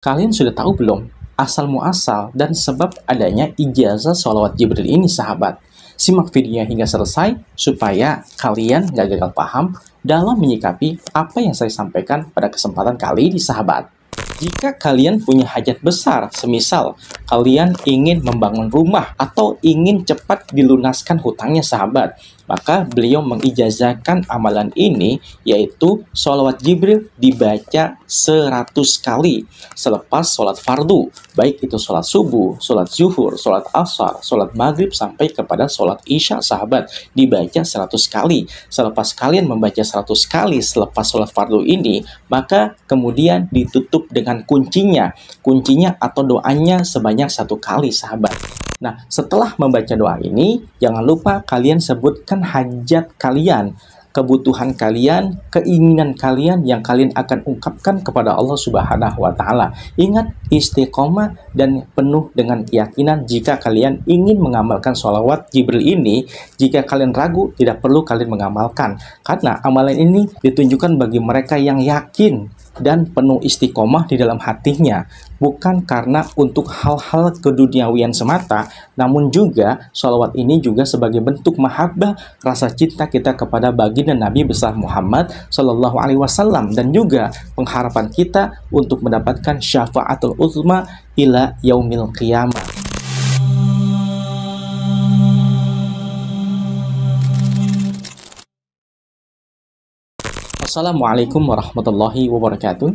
Kalian sudah tahu belum asal muasal dan sebab adanya ijazah sholawat Jibril ini, sahabat? Simak videonya hingga selesai supaya kalian gak gagal paham dalam menyikapi apa yang saya sampaikan pada kesempatan kali ini, sahabat. Jika kalian punya hajat besar, semisal kalian ingin membangun rumah atau ingin cepat dilunaskan hutangnya, sahabat, maka beliau mengijazahkan amalan ini, yaitu sholawat Jibril dibaca 100 kali selepas sholat fardu, baik itu sholat subuh, sholat zuhur, sholat asar, sholat maghrib, sampai kepada sholat isya, sahabat, dibaca 100 kali. Selepas kalian membaca 100 kali selepas sholat fardu ini, maka kemudian ditutup dengan kuncinya atau doanya sebanyak 1 kali, sahabat. Nah, setelah membaca doa ini, jangan lupa kalian sebutkan hajat kalian, kebutuhan kalian, keinginan kalian yang kalian akan ungkapkan kepada Allah Subhanahu wa Ta'ala. Ingat, istiqomah dan penuh dengan keyakinan. Jika kalian ingin mengamalkan sholawat Jibril ini, jika kalian ragu, tidak perlu kalian mengamalkan, karena amalan ini ditunjukkan bagi mereka yang yakin dan penuh istiqomah di dalam hatinya, bukan karena untuk hal-hal keduniawian semata, namun juga sholawat ini juga sebagai bentuk mahabbah, rasa cinta kita kepada baginda Nabi besar Muhammad Shallallahu Alaihi Wasallam, dan juga pengharapan kita untuk mendapatkan syafaatul uzma ila yaumil qiyamah. Assalamualaikum warahmatullahi wabarakatuh.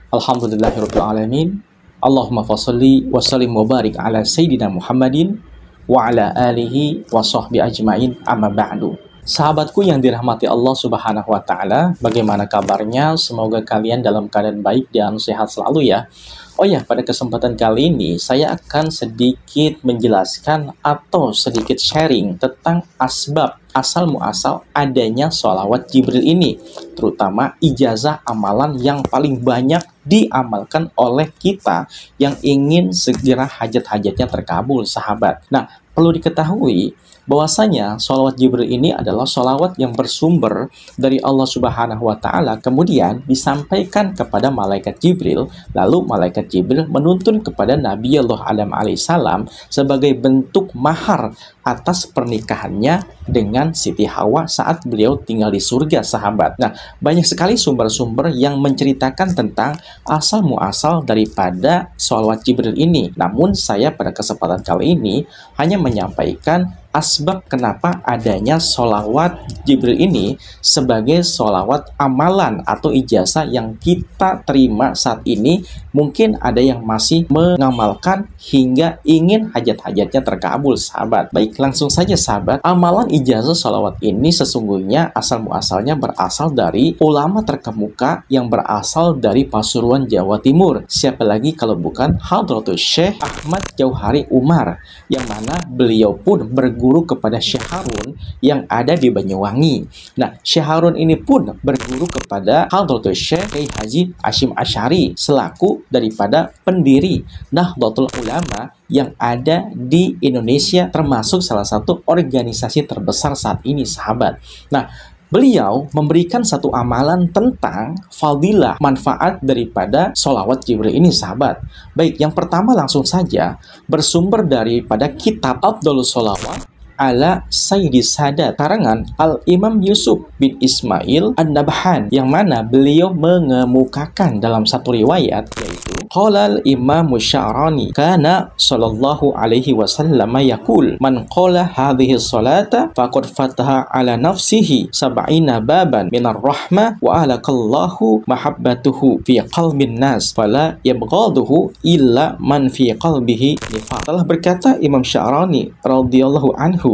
Alhamdulillahirabbil alamin. Allahumma fasholli wa sallim wa barik ala sayyidina Muhammadin wa ala alihi wa sahbihi ajmain, amma ba'du. Sahabatku yang dirahmati Allah Subhanahu wa Ta'ala, bagaimana kabarnya? Semoga kalian dalam keadaan baik dan sehat selalu ya. Oh ya, pada kesempatan kali ini saya akan sedikit menjelaskan atau sedikit sharing tentang asbab asal muasal adanya sholawat Jibril ini, terutama ijazah amalan yang paling banyak diamalkan oleh kita yang ingin segera hajat-hajatnya terkabul, sahabat. Nah, perlu diketahui bahwasanya sholawat Jibril ini adalah sholawat yang bersumber dari Allah Subhanahu wa Ta'ala, kemudian disampaikan kepada malaikat Jibril, lalu malaikat Jibril menuntun kepada Nabi Allah Adam alaihissalam sebagai bentuk mahar atas pernikahannya dengan Siti Hawa saat beliau tinggal di surga, sahabat. Nah, banyak sekali sumber-sumber yang menceritakan tentang asal muasal daripada sholawat Jibril ini. Namun saya pada kesempatan kali ini hanya menyampaikan asbab kenapa adanya sholawat Jibril ini sebagai sholawat amalan atau ijazah yang kita terima saat ini. Mungkin ada yang masih mengamalkan hingga ingin hajat-hajatnya terkabul, sahabat. Baik, langsung saja sahabat. Amalan ijazah sholawat ini sesungguhnya asal muasalnya berasal dari ulama terkemuka yang berasal dari Pasuruan, Jawa Timur. Siapa lagi kalau bukan Hadratus Syekh Ahmad Jauhari Umar, yang mana beliau pun berguru kepada Syekh Harun yang ada di Banyuwangi. Nah, Syekh Harun ini pun berguru kepada Hadratus Syekh Kiai Haji Hashim Asy'ari selaku daripada pendiri Nahdlatul Ulama yang ada di Indonesia, termasuk salah satu organisasi terbesar saat ini, sahabat. Nah, beliau memberikan satu amalan tentang fadilah, manfaat daripada sholawat Jibril ini, sahabat. Baik, yang pertama langsung saja bersumber daripada kitab Afdhalus Sholawat ala Sayyidi Sadat karangan Al-Imam Yusuf bin Ismail An-Nabhan, yang mana beliau mengemukakan dalam satu riwayat, yaitu qala al-Imam Sya'rani kana sallallahu alaihi wasallam yaqul man qala hadhihi salata faqad fataha ala nafsihi sab'ina baban minar rahmah wa alakallahu mahabbatuhu fi qalbin nas fala yabghaduhu illa man fi qalbihi nifaq. Telah berkata Imam Sya'rani radhiyallahu anhu,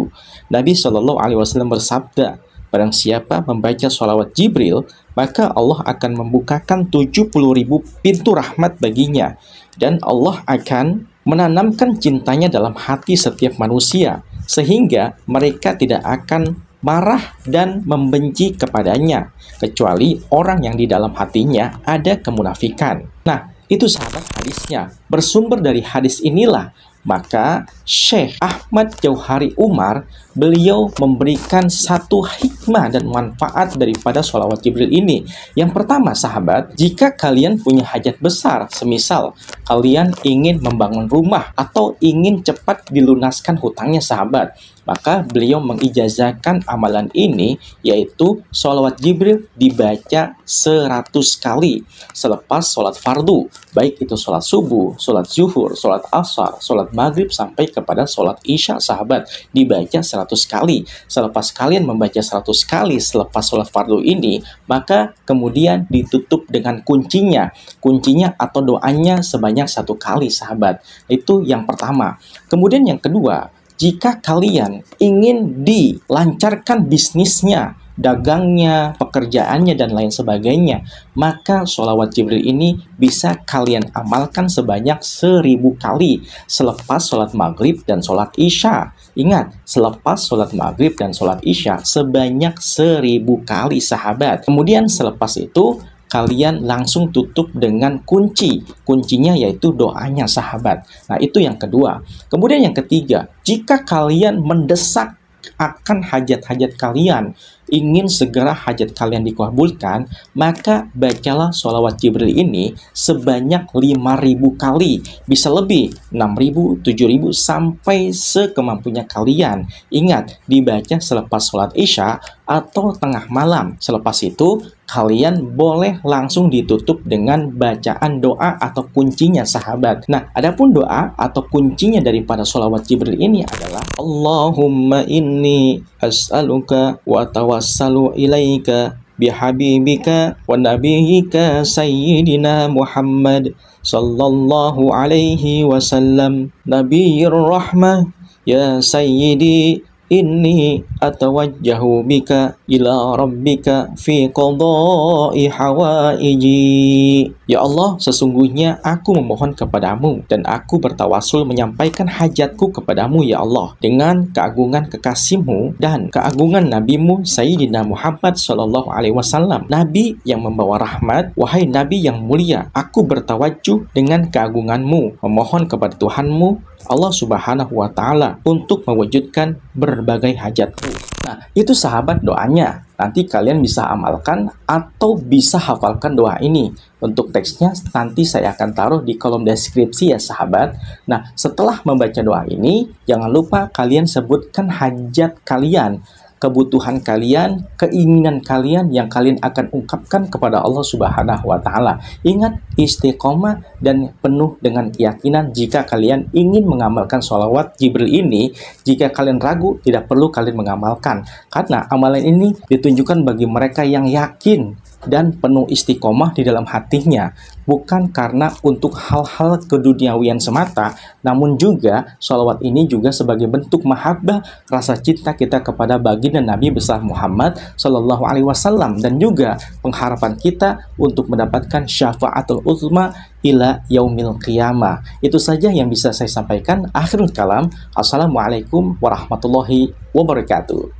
Nabi Shallallahu Alaihi Wasallam bersabda, barang siapa membaca sholawat Jibril, maka Allah akan membukakan 70.000 pintu rahmat baginya, dan Allah akan menanamkan cintanya dalam hati setiap manusia, sehingga mereka tidak akan marah dan membenci kepadanya, kecuali orang yang di dalam hatinya ada kemunafikan. Nah, itu sahabat hadisnya. Bersumber dari hadis inilah Maka Syekh Ahmad Jauhari Umar, beliau memberikan satu hikmah dan manfaat daripada sholawat Jibril ini. Yang pertama sahabat, jika kalian punya hajat besar, semisal kalian ingin membangun rumah atau ingin cepat dilunaskan hutangnya sahabat, maka beliau mengijazahkan amalan ini, yaitu sholawat Jibril dibaca 100 kali selepas sholat fardu, baik itu sholat subuh, sholat zuhur, sholat asar, sholat maghrib, sampai kepada sholat isya sahabat, dibaca 100 kali. Selepas kalian membaca 100 kali selepas sholat fardu ini, maka kemudian ditutup dengan kuncinya atau doanya sebanyak 1 kali sahabat. Itu yang pertama. Kemudian yang kedua, jika kalian ingin dilancarkan bisnisnya, dagangnya, pekerjaannya, dan lain sebagainya, maka sholawat Jibril ini bisa kalian amalkan sebanyak 1000 kali selepas sholat maghrib dan sholat isya. Ingat, selepas sholat maghrib dan sholat isya sebanyak 1000 kali sahabat. Kemudian selepas itu kalian langsung tutup dengan kuncinya yaitu doanya sahabat. Nah, itu yang kedua. Kemudian yang ketiga, jika kalian mendesak akan hajat-hajat kalian, ingin segera hajat kalian dikabulkan, maka bacalah sholawat Jibril ini sebanyak 5000 kali, bisa lebih 6000, 7000, sampai sekemampunya kalian. Ingat, dibaca selepas sholat isya atau tengah malam. Selepas itu kalian boleh langsung ditutup dengan bacaan doa atau kuncinya sahabat. Nah, adapun doa atau kuncinya daripada sholawat Jibril ini adalah Allahumma inni as'aluka wa tawassalu ilaika bihabibika wa nabiyyika sayyidina Muhammad sallallahu alaihi wasallam nabiyyir rahmah ya sayyidi inni atawajjahu bika ila rabbika fi qada'i hawaiji. Ya Allah, sesungguhnya aku memohon kepadamu dan aku bertawasul menyampaikan hajatku kepadamu ya Allah, dengan keagungan kekasihmu dan keagungan nabimu Sayyidina Muhammad sallallahu alaihi wasallam, nabi yang membawa rahmat. Wahai nabi yang mulia, aku bertawajuh dengan keagunganmu, memohon kepada Tuhanmu Allah Subhanahu wa Ta'ala untuk mewujudkan berbagai hajatku. Nah, itu sahabat doanya. Nanti kalian bisa amalkan atau bisa hafalkan doa ini. Untuk teksnya nanti saya akan taruh di kolom deskripsi ya sahabat. Nah, setelah membaca doa ini, jangan lupa kalian sebutkan hajat kalian, kebutuhan kalian, keinginan kalian yang kalian akan ungkapkan kepada Allah Subhanahu wa Ta'ala. Ingat, istiqomah dan penuh dengan keyakinan. Jika kalian ingin mengamalkan sholawat Jibril ini, jika kalian ragu, tidak perlu kalian mengamalkan, karena amalan ini ditunjukkan bagi mereka yang yakin dan penuh istiqomah di dalam hatinya, bukan karena untuk hal-hal keduniawian semata, namun juga sholawat ini juga sebagai bentuk mahabbah, rasa cinta kita kepada baginda Nabi besar Muhammad Sallallahu Alaihi Wasallam, dan juga pengharapan kita untuk mendapatkan syafaatul uzma ila yaumil qiyamah. Itu saja yang bisa saya sampaikan. Akhirul kalam. Assalamualaikum warahmatullahi wabarakatuh.